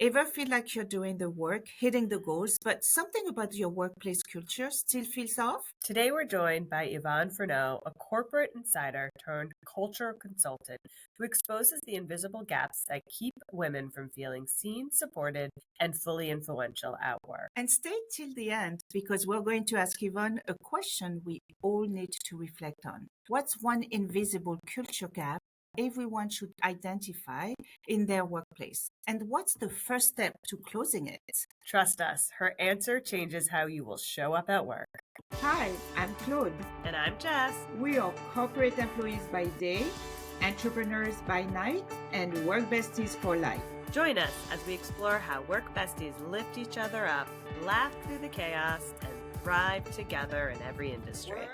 Ever feel like you're doing the work, hitting the goals, but something about your workplace culture still feels off? Today, we're joined by Ivonne Furneaux, a corporate insider turned culture consultant who exposes the invisible gaps that keep women from feeling seen, supported, and fully influential at work. And stay till the end because we're going to ask Yvonne a question we all need to reflect on. What's one invisible culture gap everyone should identify in their workplace? And what's the first step to closing it? Trust us, her answer changes how you will show up at work. Hi, I'm Claude. And I'm Jess. We are corporate employees by day, entrepreneurs by night, and work besties for life. Join us as we explore how work besties lift each other up, laugh through the chaos, and thrive together in every industry. Work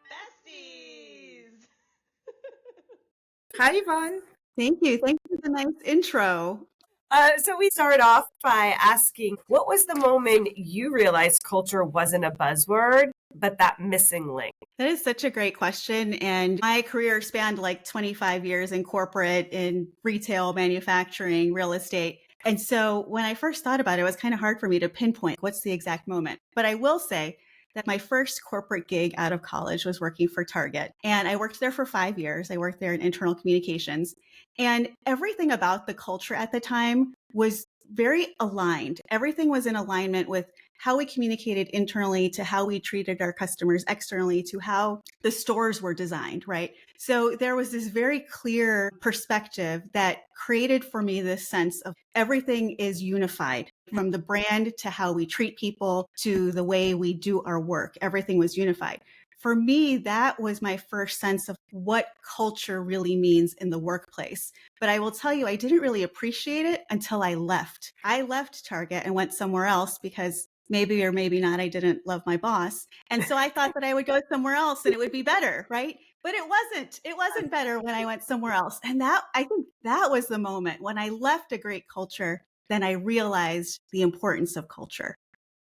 Besties! Hi, Yvonne. Thank you. Thank you for the nice intro. So we start off by asking, what was the moment you realized culture wasn't a buzzword, but that missing link? That is such a great question. And my career spanned like 25 years in corporate, in retail, manufacturing, real estate. And so when I first thought about it, it was kind of hard for me to pinpoint what's the exact moment. But I will say that my first corporate gig out of college was working for Target. And I worked there for 5 years. I worked there in internal communications. And everything about the culture at the time was very aligned. Everything was in alignment with how we communicated internally to how we treated our customers externally to how the stores were designed, right? So there was this very clear perspective that created for me this sense of everything is unified from the brand to how we treat people to the way we do our work. Everything was unified. For me, that was my first sense of what culture really means in the workplace. But I will tell you, I didn't really appreciate it until I left. I left Target and went somewhere else because maybe or maybe not, I didn't love my boss. And so I thought that I would go somewhere else and it would be better, right? But it wasn't. It wasn't better when I went somewhere else. And I think that was the moment when I left a great culture, then I realized the importance of culture.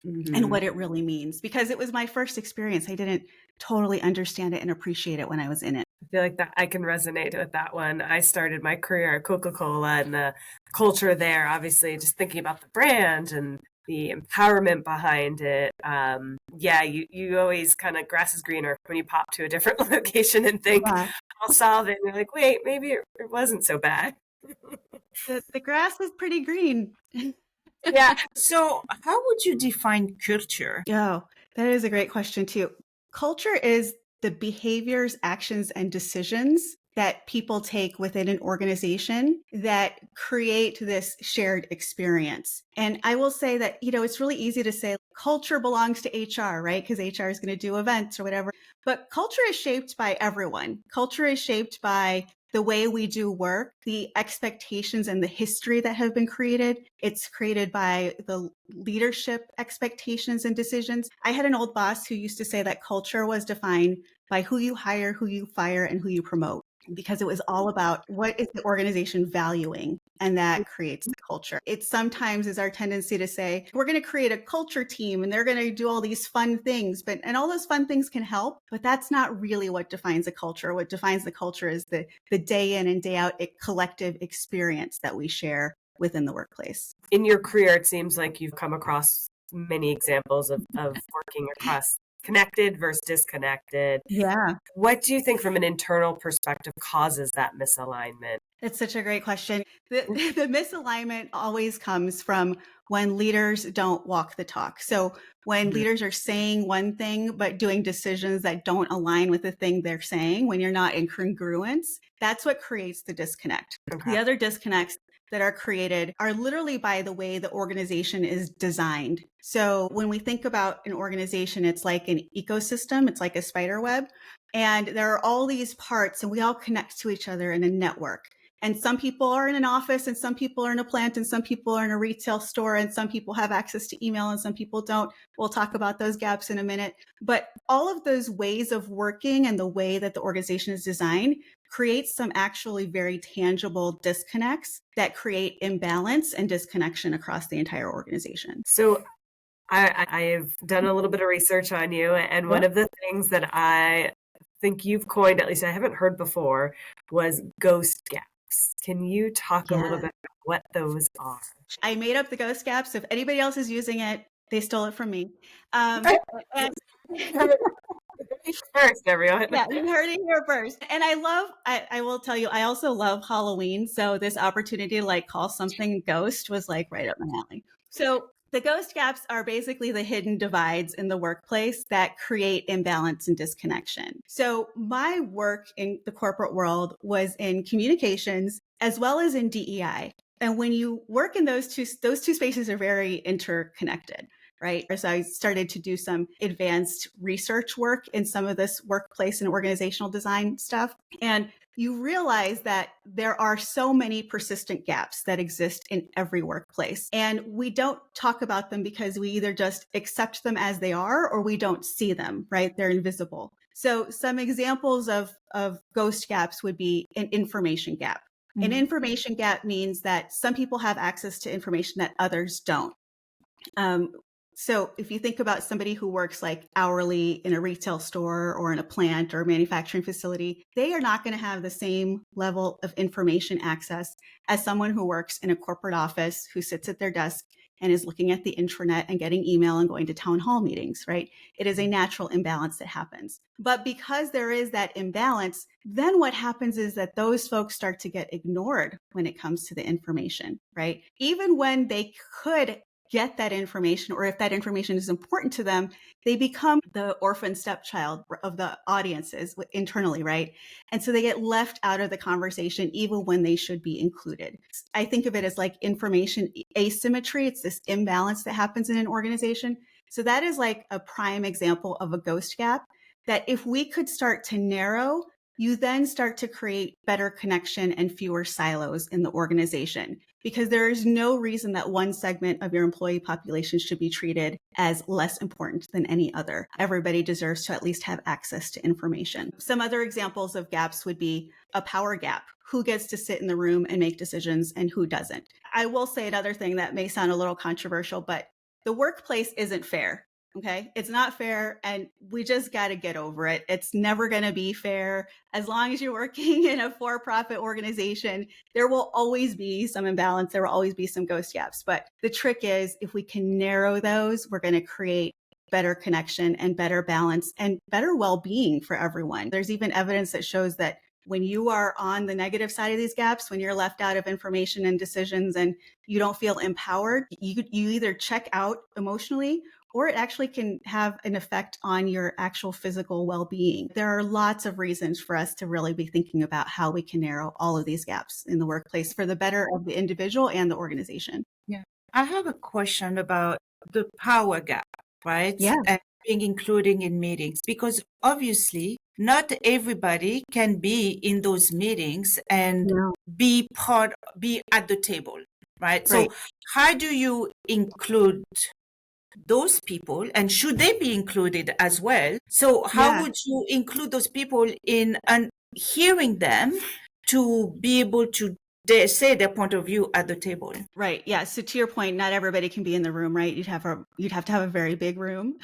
And what it really means, because it was my first experience. I didn't totally understand it and appreciate it when I was in it. I feel like that I can resonate with that one. I started my career at Coca-Cola and the culture there, obviously just thinking about the brand and the empowerment behind it. You always kind of grass is greener when you pop to a different location and think, I'll solve it. And you're like, wait, maybe it wasn't so bad. The grass is pretty green. Yeah. So how would you define culture? Oh, that is a great question too. Culture is the behaviors, actions, and decisions that people take within an organization that create this shared experience. And I will say that, it's really easy to say culture belongs to HR, right? Because HR is going to do events or whatever. But culture is shaped by everyone. Culture is shaped by the way we do work, the expectations and the history that have been created. It's created by the leadership expectations and decisions. I had an old boss who used to say that culture was defined by who you hire, who you fire, and who you promote, because it was all about what is the organization valuing, and that creates the culture. It sometimes is our tendency to say, we're going to create a culture team and they're going to do all these fun things, and all those fun things can help, but that's not really what defines a culture. What defines the culture is the day in and day out collective experience that we share within the workplace. In your career, it seems like you've come across many examples of working across connected versus disconnected. Yeah. What do you think from an internal perspective causes that misalignment? It's such a great question. The misalignment always comes from when leaders don't walk the talk. So when leaders are saying one thing, but doing decisions that don't align with the thing they're saying, when you're not in congruence, that's what creates the disconnect. Okay. The other disconnects that are created are literally by the way the organization is designed. So when we think about an organization, it's like an ecosystem, it's like a spider web, and there are all these parts and we all connect to each other in a network. And some people are in an office and some people are in a plant and some people are in a retail store and some people have access to email and some people don't. We'll talk about those gaps in a minute. But all of those ways of working and the way that the organization is designed creates some actually very tangible disconnects that create imbalance and disconnection across the entire organization. So I've done a little bit of research on you, and one of the things that I think you've coined, at least I haven't heard before, was ghost gaps. Can you talk a little bit about what those are. I made up the ghost gaps. If anybody else is using it, they stole it from me. And First, everyone. yeah, you heard it here first. And I will tell you, I also love Halloween. So this opportunity to like call something ghost was like right up my alley. So the ghost gaps are basically the hidden divides in the workplace that create imbalance and disconnection. So my work in the corporate world was in communications as well as in DEI. And when you work in those two spaces are very interconnected, right? So I started to do some advanced research work in some of this workplace and organizational design stuff. And you realize that there are so many persistent gaps that exist in every workplace. And we don't talk about them because we either just accept them as they are or we don't see them, right? They're invisible. So some examples of ghost gaps would be an information gap. An information gap means that some people have access to information that others don't. So if you think about somebody who works like hourly in a retail store or in a plant or a manufacturing facility, they are not going to have the same level of information access as someone who works in a corporate office who sits at their desk and is looking at the intranet and getting email and going to town hall meetings, right? It is a natural imbalance that happens. But because there is that imbalance, then what happens is that those folks start to get ignored when it comes to the information, right? Even when they could get that information, or if that information is important to them, they become the orphan stepchild of the audiences internally, right? And so they get left out of the conversation even when they should be included. I think of it as like information asymmetry. It's this imbalance that happens in an organization. So that is like a prime example of a ghost gap that if we could start to narrow, you then start to create better connection and fewer silos in the organization, because there is no reason that one segment of your employee population should be treated as less important than any other. Everybody deserves to at least have access to information. Some other examples of gaps would be a power gap. Who gets to sit in the room and make decisions and who doesn't? I will say another thing that may sound a little controversial, but the workplace isn't fair. Okay. It's not fair. And we just got to get over it. It's never going to be fair. As long as you're working in a for-profit organization, there will always be some imbalance. There will always be some ghost gaps. But the trick is if we can narrow those, we're going to create better connection and better balance and better well-being for everyone. There's even evidence that shows that when you are on the negative side of these gaps, when you're left out of information and decisions and you don't feel empowered, you either check out emotionally or it actually can have an effect on your actual physical well-being. There are lots of reasons for us to really be thinking about how we can narrow all of these gaps in the workplace for the better of the individual and the organization. Yeah. I have a question about the power gap, right? Yeah. And being included in meetings, because obviously not everybody can be in those meetings and be at the table, right? So how do you include those people, and should they be included as well? So how would you include those people in hearing them to be able to say their point of view at the table? Right. Yeah. So to your point, not everybody can be in the room, right? You'd have to have a very big room,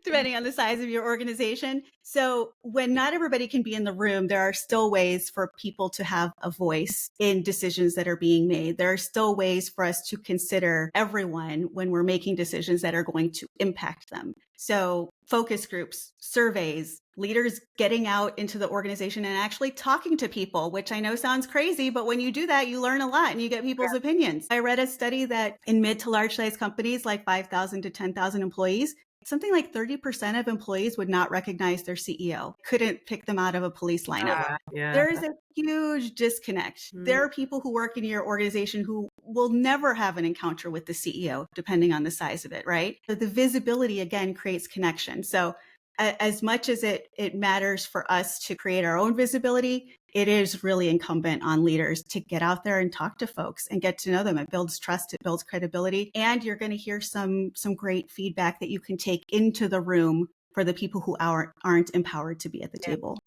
depending on the size of your organization. So when not everybody can be in the room, there are still ways for people to have a voice in decisions that are being made. There are still ways for us to consider everyone when we're making decisions that are going to impact them. So focus groups, surveys, leaders getting out into the organization and actually talking to people, which I know sounds crazy, but when you do that, you learn a lot and you get people's opinions. I read a study that in mid to large size companies, like 5,000 to 10,000 employees, something like 30% of employees would not recognize their CEO, couldn't pick them out of a police lineup. There is a huge disconnect. There are people who work in your organization who will never have an encounter with the CEO, depending on the size of it, right? So the visibility, again, creates connection. So as much as it matters for us to create our own visibility, it is really incumbent on leaders to get out there and talk to folks and get to know them. It builds trust, it builds credibility, and you're going to hear some great feedback that you can take into the room for the people who aren't empowered to be at the table.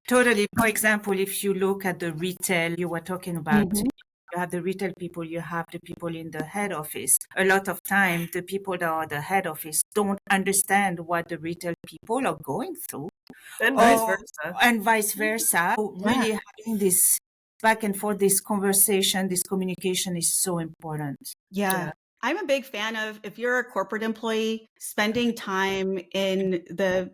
Totally. For example, if you look at the retail you were talking about, you have the retail people, you have the people in the head office. A lot of time, the people that are the head office don't understand what the retail people are going through. And vice versa. So really having this back and forth, this conversation, this communication is so important. Yeah. I'm a big fan of, if you're a corporate employee, spending time in the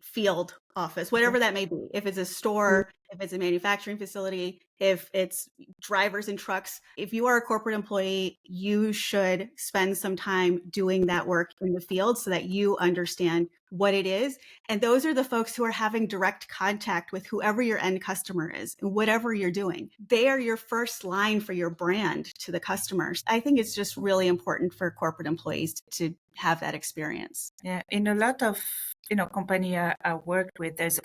field office, whatever that may be. If it's a store, if it's a manufacturing facility, if it's drivers and trucks, if you are a corporate employee, you should spend some time doing that work in the field so that you understand what it is. And those are the folks who are having direct contact with whoever your end customer is and whatever you're doing. They are your first line for your brand to the customers. I think it's just really important for corporate employees to have that experience. Yeah, in a lot of company I worked with, there's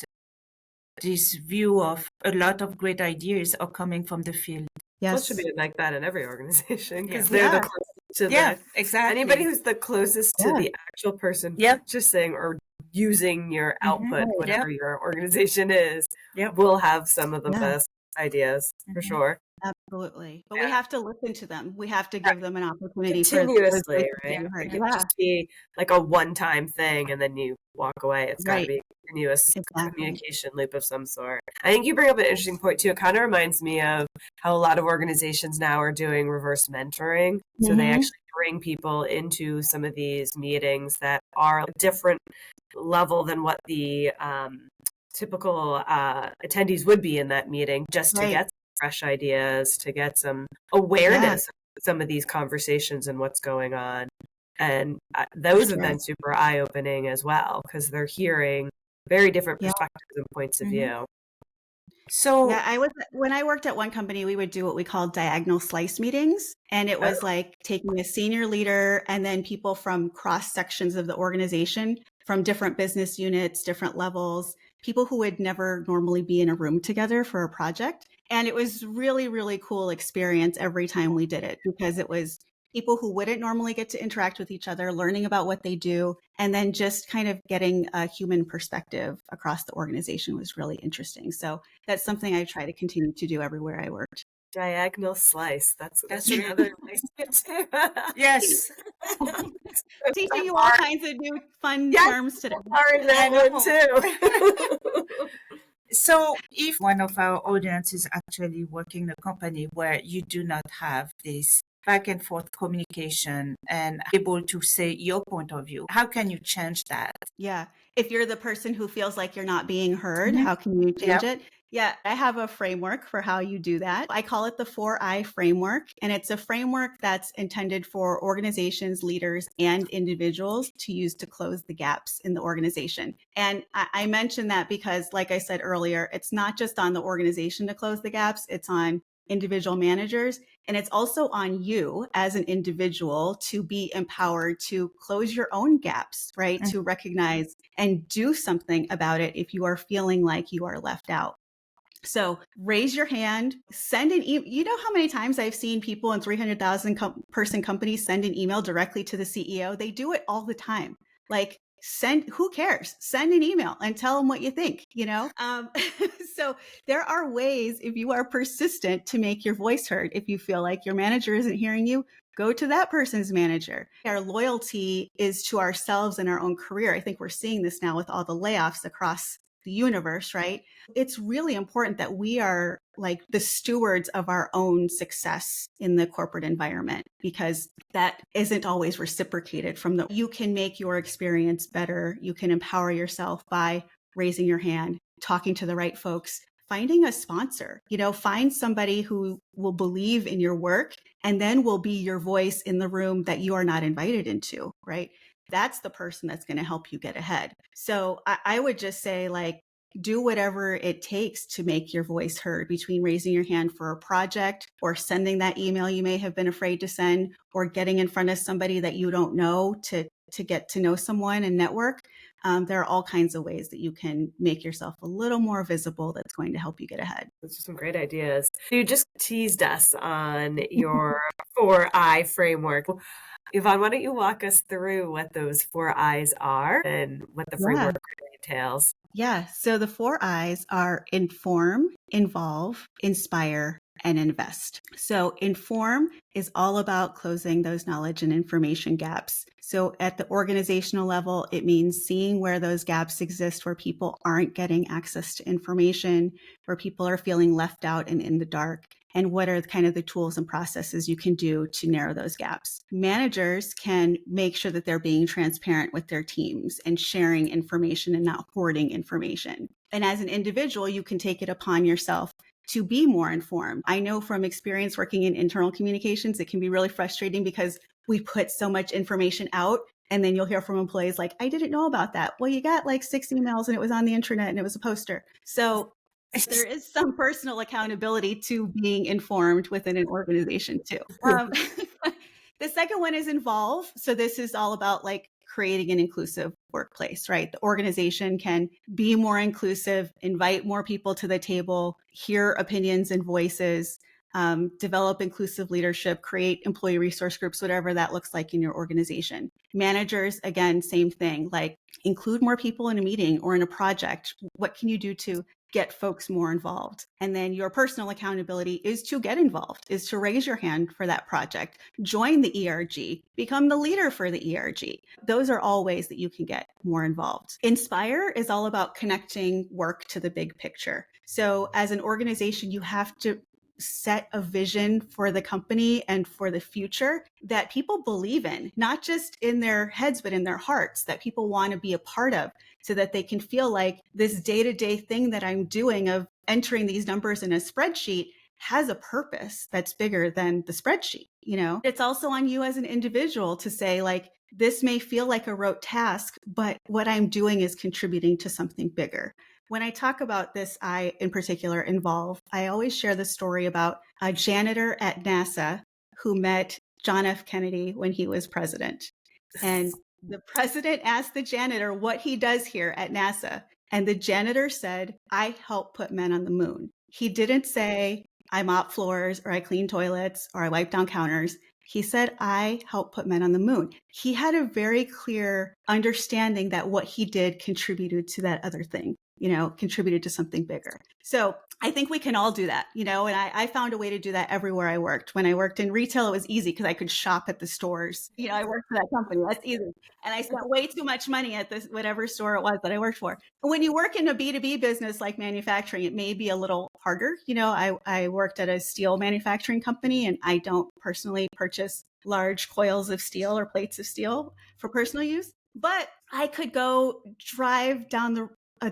this view of a lot of great ideas are coming from the field. Well, it should be like that in every organization because Yeah. they're the closest to exactly. anybody who's the closest to the actual person purchasing or using your output, whatever your organization is, will have some of the best ideas for sure. Absolutely. But we have to listen to them. We have to give them an opportunity continuously, for right? It can't just be like a one-time thing and then you walk away. It's got to be a continuous communication loop of some sort. I think you bring up an interesting point too. It kind of reminds me of how a lot of organizations now are doing reverse mentoring. So they actually bring people into some of these meetings that are a different level than what the typical attendees would be in that meeting, just to get fresh ideas, to get some awareness of some of these conversations and what's going on. And those have been super eye-opening as well, because they're hearing very different perspectives and points of view. So when I worked at one company, we would do what we called diagonal slice meetings. And it was like taking a senior leader and then people from cross sections of the organization, from different business units, different levels, people who would never normally be in a room together for a project. And it was really, really cool experience every time we did it, because it was people who wouldn't normally get to interact with each other, learning about what they do, and then just kind of getting a human perspective across the organization was really interesting. So that's something I try to continue to do everywhere I worked. Diagonal slice. That's another nice bit too. Yes. Teaching you all kinds of new fun terms today. Sorry, that one too. So if one of our audience is actually working in a company where you do not have this back and forth communication and able to say your point of view, how can you change that? Yeah. If you're the person who feels like you're not being heard, how can you change it? Yeah, I have a framework for how you do that. I call it the 4I framework, and it's a framework that's intended for organizations, leaders, and individuals to use to close the gaps in the organization. And I mention that because, like I said earlier, it's not just on the organization to close the gaps, it's on individual managers. And it's also on you as an individual to be empowered to close your own gaps, right? To recognize and do something about it if you are feeling like you are left out. So raise your hand, send an email. You know how many times I've seen people in 300,000 person companies send an email directly to the CEO? They do it all the time. Like, who cares? Send an email and tell them what you think, So there are ways, if you are persistent, to make your voice heard. If you feel like your manager isn't hearing you, go to that person's manager. Our loyalty is to ourselves and our own career. I think we're seeing this now with all the layoffs across the universe, right? It's really important that we are like the stewards of our own success in the corporate environment, because that isn't always reciprocated from you can make your experience better. You can empower yourself by raising your hand, talking to the right folks, finding a sponsor, find somebody who will believe in your work and then will be your voice in the room that you are not invited into, right? That's the person that's going to help you get ahead. So I would just say, like, do whatever it takes to make your voice heard, between raising your hand for a project or sending that email you may have been afraid to send, or getting in front of somebody that you don't know to get to know someone and network. There are all kinds of ways that you can make yourself a little more visible that's going to help you get ahead. Those are some great ideas. You just teased us on your 4I framework. Yvonne, why don't you walk us through what those 4 I's are and what the framework really entails? Yeah. So the 4 I's are inform, involve, inspire, and invest. So inform is all about closing those knowledge and information gaps. So at the organizational level, it means seeing where those gaps exist, where people aren't getting access to information, where people are feeling left out and in the dark, and what are kind of the tools and processes you can do to narrow those gaps. Managers can make sure that they're being transparent with their teams and sharing information and not hoarding information. And as an individual, you can take it upon yourself to be more informed. I know from experience working in internal communications, it can be really frustrating because we put so much information out and then you'll hear from employees like, I didn't know about that. Well, you got like 6 emails and it was on the internet and it was a poster. So there is some personal accountability to being informed within an organization too. The second one is involve. So this is all about like creating an inclusive workplace, right? The organization can be more inclusive, invite more people to the table, hear opinions and voices, develop inclusive leadership, create employee resource groups, whatever that looks like in your organization. Managers, again, same thing, like include more people in a meeting or in a project. What can you do to get folks more involved? And then your personal accountability is to get involved, is to raise your hand for that project, join the ERG, become the leader for the ERG. Those are all ways that you can get more involved. Inspire is all about connecting work to the big picture. So as an organization, you have to set a vision for the company and for the future that people believe in, not just in their heads, but in their hearts, that people want to be a part of, so that they can feel like this day-to-day thing that I'm doing of entering these numbers in a spreadsheet has a purpose that's bigger than the spreadsheet. You know, it's also on you as an individual to say like, this may feel like a rote task, but what I'm doing is contributing to something bigger. When I talk about this, I in particular involve, I always share the story about a janitor at NASA who met John F. Kennedy when he was president. And the president asked the janitor what he does here at NASA. And the janitor said, I help put men on the moon. He didn't say, I mop floors or I clean toilets or I wipe down counters. He said, I help put men on the moon. He had a very clear understanding that what he did contributed to that other thing, you know, contributed to something bigger. So I think we can all do that, you know, and I found a way to do that everywhere I worked. When I worked in retail, it was easy because I could shop at the stores. You know, I worked for that company. That's easy. And I spent way too much money at this, whatever store it was that I worked for. When you work in a B2B business like manufacturing, it may be a little harder. You know, I worked at a steel manufacturing company and I don't personally purchase large coils of steel or plates of steel for personal use, but I could go drive down the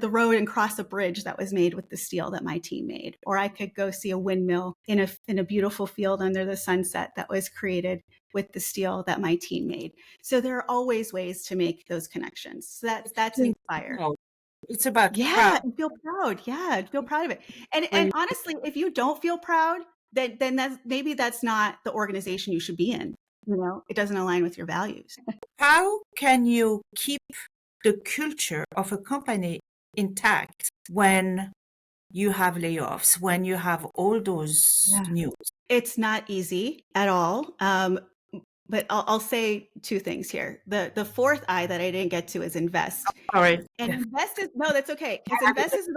road and cross a bridge that was made with the steel that my team made. Or I could go see a windmill in a beautiful field under the sunset that was created with the steel that my team made. So there are always ways to make those connections. So that's inspire. It's about proud. And feel proud. Yeah, feel proud of it. And honestly, if you don't feel proud, then that's not the organization you should be in. You know, it doesn't align with your values. How can you keep the culture of a company intact when you have layoffs, when you have all those news? It's not easy at all. But I'll say two things here. The fourth I that I didn't get to is invest. All right. And invest is, no, that's okay. Because invest is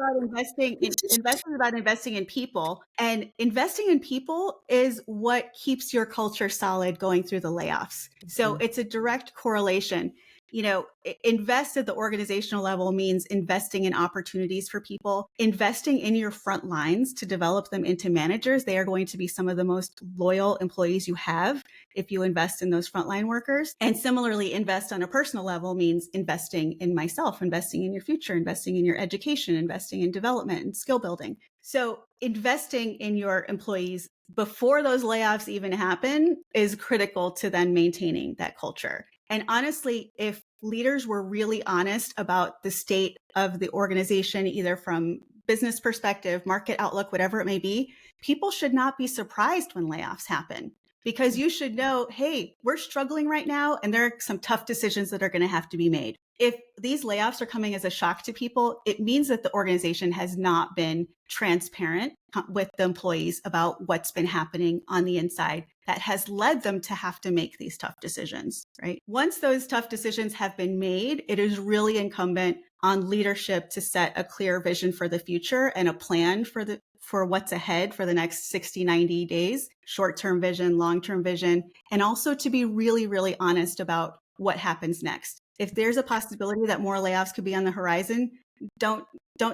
about investing in people. And investing in people is what keeps your culture solid going through the layoffs. So it's a direct correlation. You know, invest at the organizational level means investing in opportunities for people, investing in your front lines to develop them into managers. They are going to be some of the most loyal employees you have if you invest in those frontline workers. And similarly, invest on a personal level means investing in myself, investing in your future, investing in your education, investing in development and skill building. So investing in your employees before those layoffs even happen is critical to then maintaining that culture. And honestly, if leaders were really honest about the state of the organization, either from business perspective, market outlook, whatever it may be, people should not be surprised when layoffs happen, because you should know, hey, we're struggling right now and there are some tough decisions that are going to have to be made. If these layoffs are coming as a shock to people, it means that the organization has not been transparent with the employees about what's been happening on the inside that has led them to have to make these tough decisions, right? Once those tough decisions have been made, it is really incumbent on leadership to set a clear vision for the future and a plan for for what's ahead for the next 60, 90 days, short-term vision, long-term vision, and also to be really, really honest about what happens next. If there's a possibility that more layoffs could be on the horizon, don't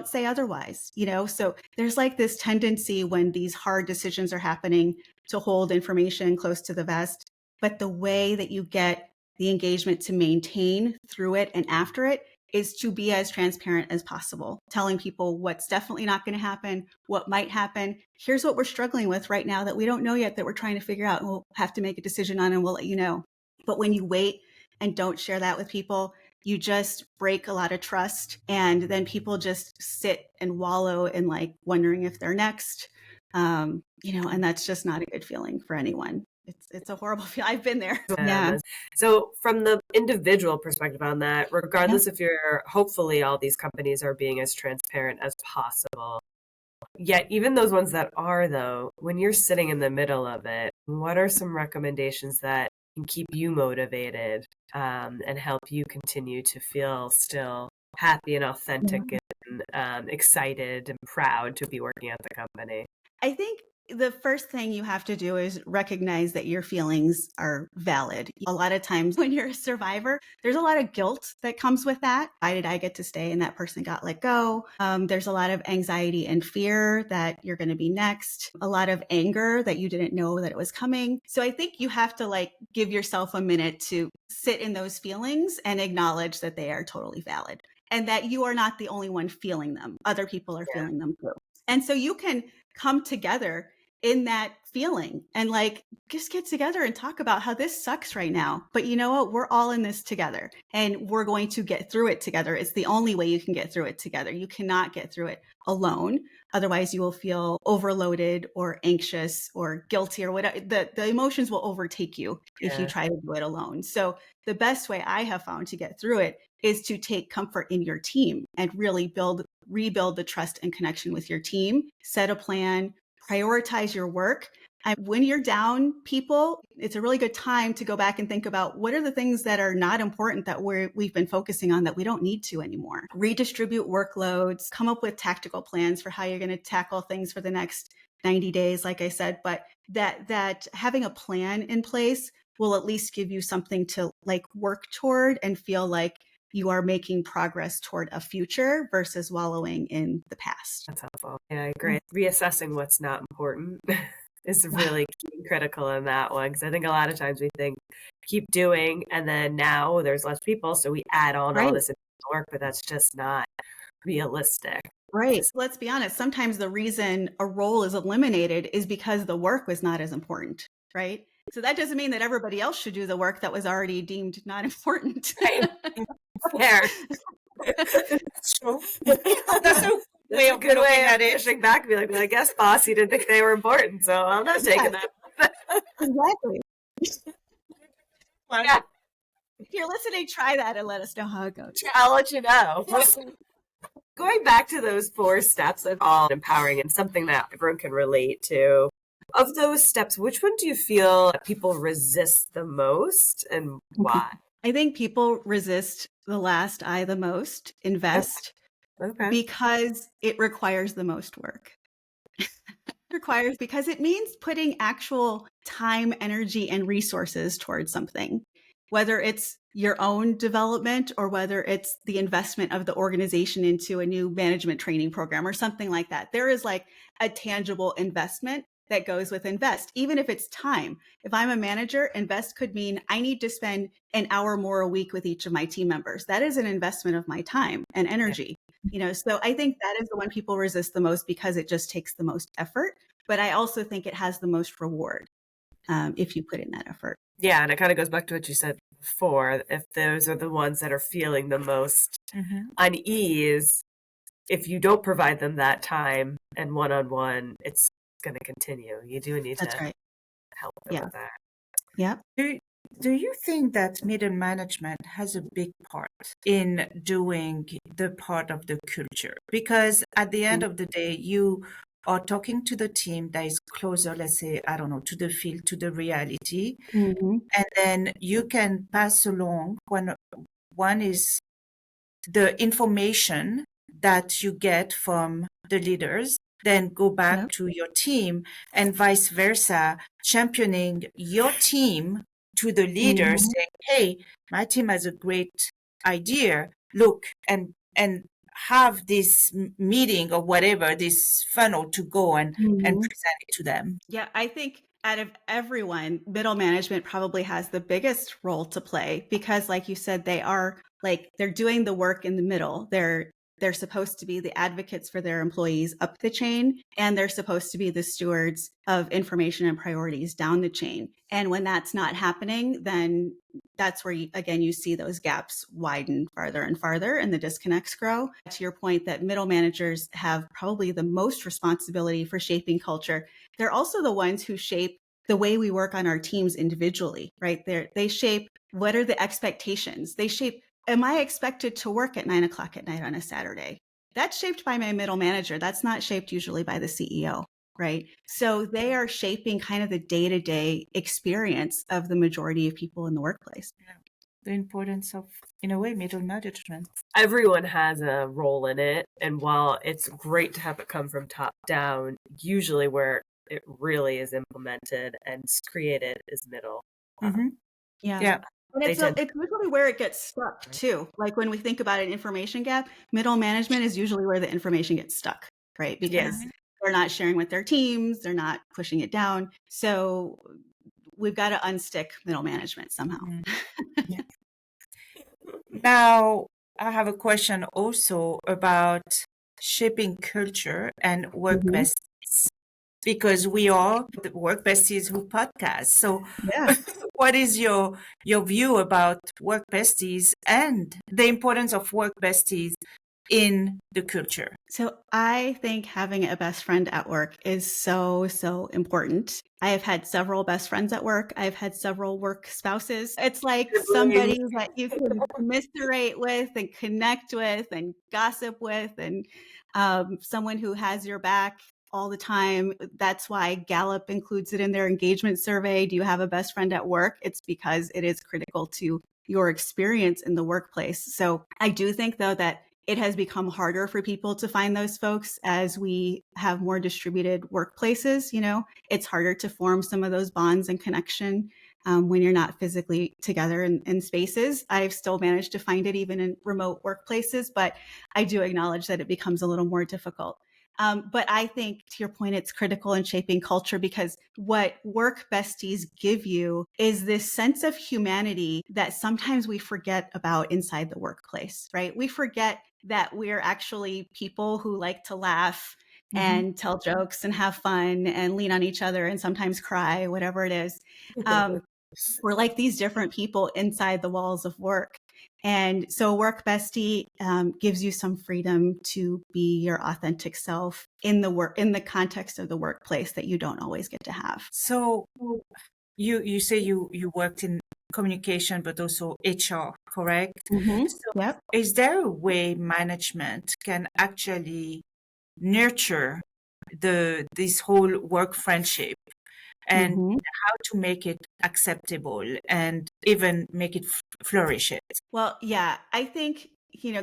say otherwise, So there's like this tendency when these hard decisions are happening to hold information close to the vest, but the way that you get the engagement to maintain through it and after it is to be as transparent as possible, telling people what's definitely not going to happen, what might happen. Here's what we're struggling with right now that we don't know yet, that we're trying to figure out, and we'll have to make a decision on, and we'll let you know. But when you wait and don't share that with people, you just break a lot of trust. And then people just sit and wallow in like wondering if they're next, and that's just not a good feeling for anyone. It's a horrible feeling. I've been there. Yeah. So from the individual perspective on that, regardless if you're, hopefully all these companies are being as transparent as possible. Yet even those ones that are, though, when you're sitting in the middle of it, what are some recommendations that can keep you motivated and help you continue to feel still happy and authentic and excited and proud to be working at the company? I think the first thing you have to do is recognize that your feelings are valid. A lot of times when you're a survivor, there's a lot of guilt that comes with that. Why did I get to stay and that person got let go? There's a lot of anxiety and fear that you're going to be next. A lot of anger that you didn't know that it was coming. So I think you have to give yourself a minute to sit in those feelings and acknowledge that they are totally valid and that you are not the only one feeling them. Other people are feeling them too. And so you can come together in that feeling and just get together and talk about how this sucks right now. But you know what? We're all in this together and we're going to get through it together. It's the only way you can get through it together. You cannot get through it alone. Otherwise you will feel overloaded or anxious or guilty or whatever. The emotions will overtake you if you try to do it alone. So the best way I have found to get through it is to take comfort in your team and really rebuild the trust and connection with your team, set a plan, prioritize your work. And when you're down, people, it's a really good time to go back and think about what are the things that are not important that we've been focusing on that we don't need to anymore. Redistribute workloads, come up with tactical plans for how you're going to tackle things for the next 90 days, like I said, but that having a plan in place will at least give you something to work toward and feel like you are making progress toward a future versus wallowing in the past. That's helpful. Yeah, I agree. Reassessing what's not important is really critical in that one, because I think a lot of times we think keep doing, and then now there's less people, so we add on all this work, but that's just not realistic. Right. Let's be honest. Sometimes the reason a role is eliminated is because the work was not as important, right? So that doesn't mean that everybody else should do the work that was already deemed not important. Right. Fair. That's true. That's a way of good way at of pushing back and be like, well, I guess, boss, you didn't think they were important, so I'm not taking that. Exactly. Yeah. If you're listening, try that and let us know how it goes. I'll let you know. Going back to those 4 steps of all empowering and something that everyone can relate to, of those steps, which one do you feel people resist the most and why? I think people resist the last I the most, invest, because it requires the most work. Because it means putting actual time, energy, and resources towards something, whether it's your own development or whether it's the investment of the organization into a new management training program or something like that. There is a tangible investment that goes with invest, even if it's time. If I'm a manager, invest could mean I need to spend an hour more a week with each of my team members. That is an investment of my time and energy. So I think that is the one people resist the most because it just takes the most effort. But I also think it has the most reward if you put in that effort. Yeah, and it kind of goes back to what you said before. If those are the ones that are feeling the most unease, if you don't provide them that time and one-on-one, it's going to continue. You do need to help them with that. Yeah. Do you think that middle management has a big part in doing the part of the culture? Because at the end of the day, you are talking to the team that is closer, let's say, I don't know, to the field, to the reality. And then you can pass along one is the information that you get from the leaders, then go back Yep. to your team, and vice versa, championing your team to the leader, Mhm. saying, hey, my team has a great idea. Look, and have this meeting or whatever, this funnel to go and Mhm. present it to them. Yeah, I think out of everyone, middle management probably has the biggest role to play because, like you said, they're doing the work in the middle. They're supposed to be the advocates for their employees up the chain, and they're supposed to be the stewards of information and priorities down the chain. And when that's not happening, then that's where you see those gaps widen farther and farther and the disconnects grow. To your point that middle managers have probably the most responsibility for shaping culture, they're also the ones who shape the way we work on our teams individually, right? They shape what are the expectations. They shape, am I expected to work at 9 o'clock at night on a Saturday? That's shaped by my middle manager. That's not shaped usually by the CEO, right? So they are shaping kind of the day-to-day experience of the majority of people in the workplace. The importance of, in a way, middle management. Everyone has a role in it. And while it's great to have it come from top down, usually where it really is implemented and created is middle. Mm-hmm. Yeah. And it's usually where it gets stuck too. Like when we think about an information gap, middle management is usually where the information gets stuck, right? Because they're not sharing with their teams, they're not pushing it down. So we've got to unstick middle management somehow. Yeah. Now, I have a question also about shaping culture and work besties, because we are the work besties who podcast. So Yeah. what is your view about work besties and the importance of work besties in the culture? So I think having a best friend at work is so, so important. I have had several best friends at work. I've had several work spouses. It's like somebody that you can commiserate with and connect with and gossip with, and someone who has your back all the time. That's why Gallup includes it in their engagement survey. Do you have a best friend at work? It's because it is critical to your experience in the workplace. So I do think, though, that it has become harder for people to find those folks as we have more distributed workplaces. It's harder to form some of those bonds and connection when you're not physically together in spaces. I've still managed to find it even in remote workplaces, but I do acknowledge that it becomes a little more difficult. But I think, to your point, it's critical in shaping culture, because what work besties give you is this sense of humanity that sometimes we forget about inside the workplace, right? We forget that we're actually people who like to laugh and tell jokes and have fun and lean on each other and sometimes cry, whatever it is. We're like these different people inside the walls of work. And so work bestie gives you some freedom to be your authentic self in the context of the workplace that you don't always get to have. So you say you worked in communication, but also HR, correct? So Yep. is there a way management can actually nurture this whole work friendship, and how to make it acceptable and even make it flourish it? Well, yeah, I think,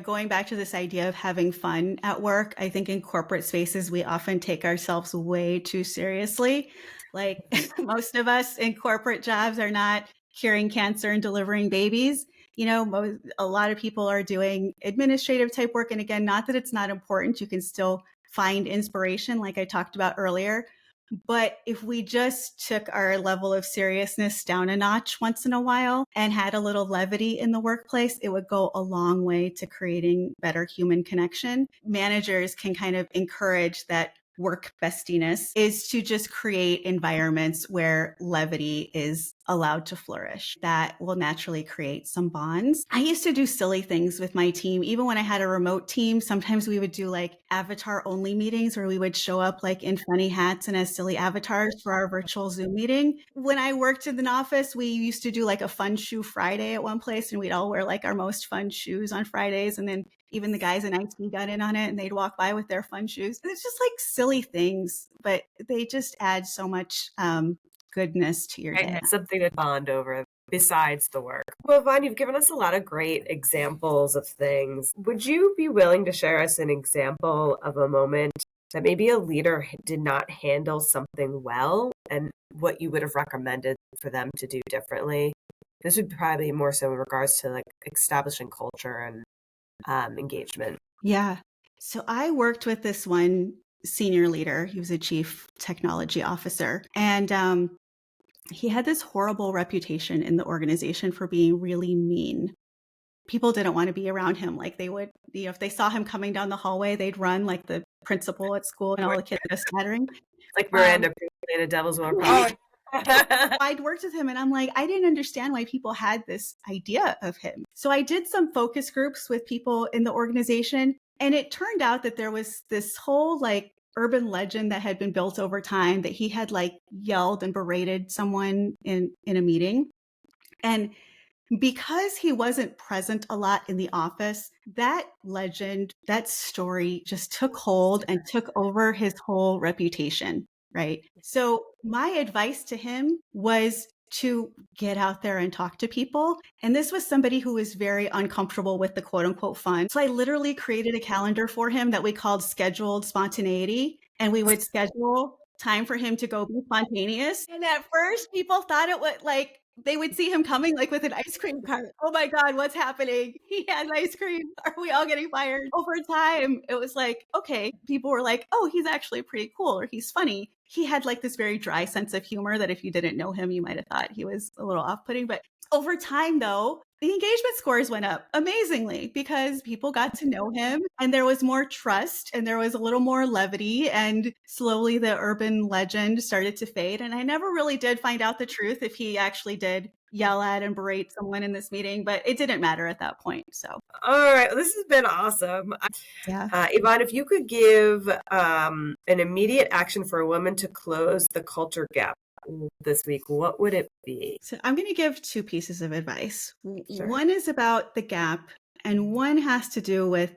going back to this idea of having fun at work, I think in corporate spaces, we often take ourselves way too seriously. Like most of us in corporate jobs are not curing cancer and delivering babies. A lot of people are doing administrative type work. And again, not that it's not important, you can still find inspiration, like I talked about earlier. But if we just took our level of seriousness down a notch once in a while and had a little levity in the workplace, it would go a long way to creating better human connection. Managers can kind of encourage that work bestiness is to just create environments where levity is allowed to flourish. That will naturally create some bonds. I used to do silly things with my team. Even when I had a remote team, sometimes we would do like avatar only meetings where we would show up like in funny hats and as silly avatars for our virtual Zoom meeting. When I worked in an office, we used to do like a fun shoe Friday at one place, and we'd all wear like our most fun shoes on Fridays. And then even the guys in IT got in on it, and they'd walk by with their fun shoes. It's just like silly things, but they just add so much goodness to your day. Something to bond over besides the work. Well, Ivonne, you've given us a lot of great examples of things. Would you be willing to share us an example of a moment that maybe a leader did not handle something well and what you would have recommended for them to do differently? This would probably be more so in regards to like establishing culture and engagement. Yeah. So I worked with this one senior leader. He was a chief technology officer. And he had this horrible reputation in the organization for being really mean. People didn't want to be around him. Like they would, if they saw him coming down the hallway, they'd run like the principal at school and all the kids are scattering. It's like Miranda playing a Devil's War. I'd worked with him and I'm like, I didn't understand why people had this idea of him. So I did some focus groups with people in the organization. And it turned out that there was this whole like urban legend that had been built over time that he had like yelled and berated someone in a meeting. And because he wasn't present a lot in the office, that legend, that story just took hold and took over his whole reputation, right? So my advice to him was to get out there and talk to people. And this was somebody who was very uncomfortable with the quote unquote fun. So I literally created a calendar for him that we called scheduled spontaneity. And we would schedule time for him to go be spontaneous. And at first people thought it was like, they would see him coming like with an ice cream cart. Oh my God, what's happening? He has ice cream. Are we all getting fired? Over time, it was like, okay, people were like, oh, he's actually pretty cool or he's funny. He had like this very dry sense of humor that if you didn't know him, you might have thought he was a little off-putting. But over time, though, the engagement scores went up amazingly because people got to know him and there was more trust and there was a little more levity and slowly the urban legend started to fade. And I never really did find out the truth if he actually did yell at and berate someone in this meeting, but it didn't matter at that point. So, all right, this has been awesome. Yeah. Ivonne, if you could give an immediate action for a woman to close the culture gap this week, what would it be? So I'm going to give two pieces of advice. Sure. One is about the gap, and one has to do with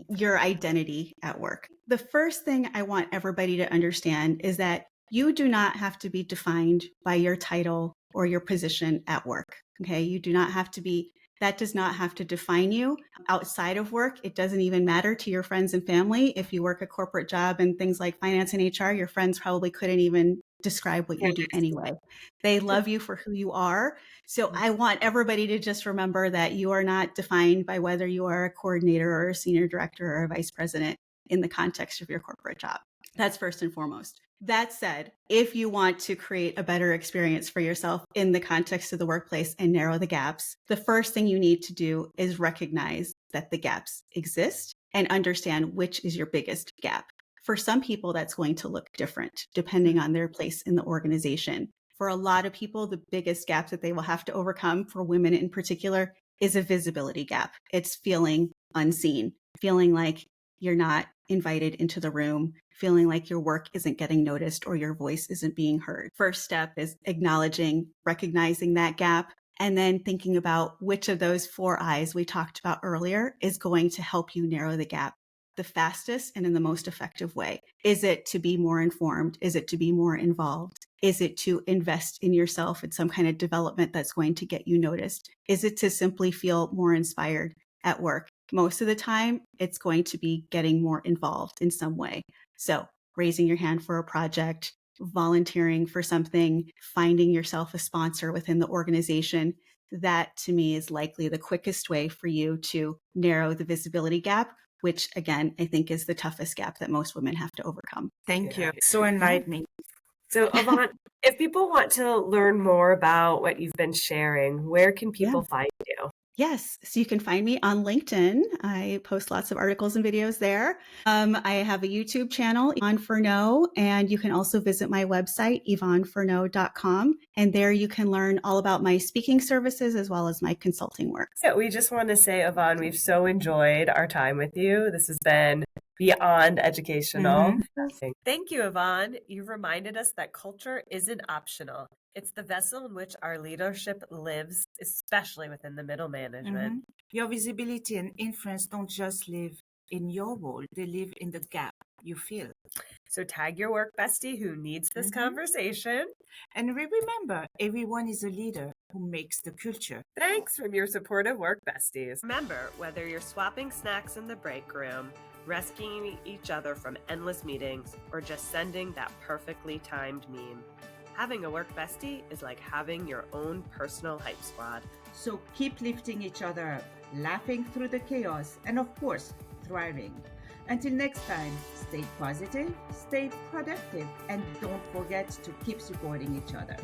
your identity at work. The first thing I want everybody to understand is that you do not have to be defined by your title or your position at work. Okay. You do not have to be, that does not have to define you outside of work. It doesn't even matter to your friends and family. If you work a corporate job and things like finance and HR, your friends probably couldn't even describe what you do anyway. They love you for who you are. So I want everybody to just remember that you are not defined by whether you are a coordinator or a senior director or a vice president in the context of your corporate job. That's first and foremost. That said, if you want to create a better experience for yourself in the context of the workplace and narrow the gaps, the first thing you need to do is recognize that the gaps exist and understand which is your biggest gap. For some people, that's going to look different depending on their place in the organization. For a lot of people, the biggest gap that they will have to overcome, for women in particular, is a visibility gap. It's feeling unseen, feeling like you're not invited into the room, feeling like your work isn't getting noticed or your voice isn't being heard. First step is acknowledging, recognizing that gap, and then thinking about which of those 4 I's we talked about earlier is going to help you narrow the gap the fastest and in the most effective way. Is it to be more informed? Is it to be more involved? Is it to invest in yourself in some kind of development that's going to get you noticed? Is it to simply feel more inspired at work? Most of the time, it's going to be getting more involved in some way. So raising your hand for a project, volunteering for something, finding yourself a sponsor within the organization, that to me is likely the quickest way for you to narrow the visibility gap, which again, I think is the toughest gap that most women have to overcome. Thank you. So enlightening. So Ivonne, if people want to learn more about what you've been sharing, where can people find you? Yes. So you can find me on LinkedIn. I post lots of articles and videos there. I have a YouTube channel, Ivonne Furneaux, and you can also visit my website, yvonnefurneaux.com. And there you can learn all about my speaking services as well as my consulting work. So we just want to say, Ivonne, we've so enjoyed our time with you. This has been beyond educational. Mm-hmm. Thank you, Ivonne. You've reminded us that culture isn't optional. It's the vessel in which our leadership lives, especially within the middle management. Mm-hmm. Your visibility and influence don't just live in your role, they live in the gap you feel. So tag your work bestie who needs this conversation. And remember, everyone is a leader who makes the culture. Thanks from your supportive work besties. Remember, whether you're swapping snacks in the break room, rescuing each other from endless meetings, or just sending that perfectly timed meme. Having a work bestie is like having your own personal hype squad. So keep lifting each other up, laughing through the chaos, and of course, thriving. Until next time, stay positive, stay productive, and don't forget to keep supporting each other.